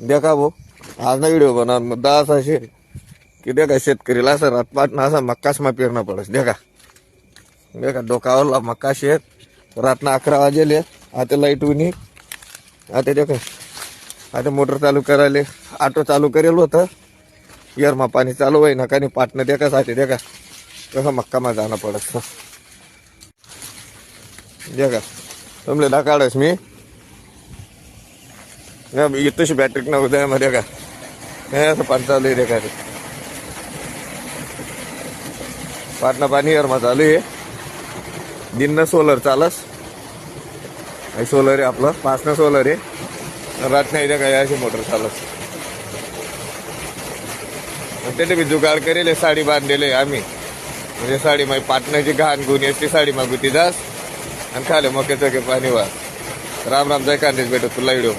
देखा भाऊ, आज ना व्हिडिओ बनवा मुद्दा असा शे की देखा शेतकरीला असं रातपाटणं असा मक्काच पेरणं पडस. देखा डोकावरला मक्का शेत रातना 11 वाजेले. आता लाईट उनी आता देखा आता मोटर चालू करायला ऑटो चालू करेल होतं. येरमा पाणी चालू होई ना काही पाटणं देखा साठी देखा कसं मक्कामा जाणं पडत. देखा तुमले दाखवाडस मी इथंशी बॅटरी न उदयामध्ये का हे असं पाणी चालू आहे. देखा पाटणं पाणी येरमा चालू आहे. दिननं सोलर चालस सोलर आहे आपलं 5 न सोलर आहे. रात नाही देखा अशी मोटर चालस. त्याने बी जुगाड करेल साडी बांधलेले आम्ही म्हणजे साडी माझी पाटणाची घाण गुन्हे असते साडी मागुती जास आणि खाले मक्याचं पाणी वा. राम राम जय कांदेच भेटत तुला व्हिडिओ.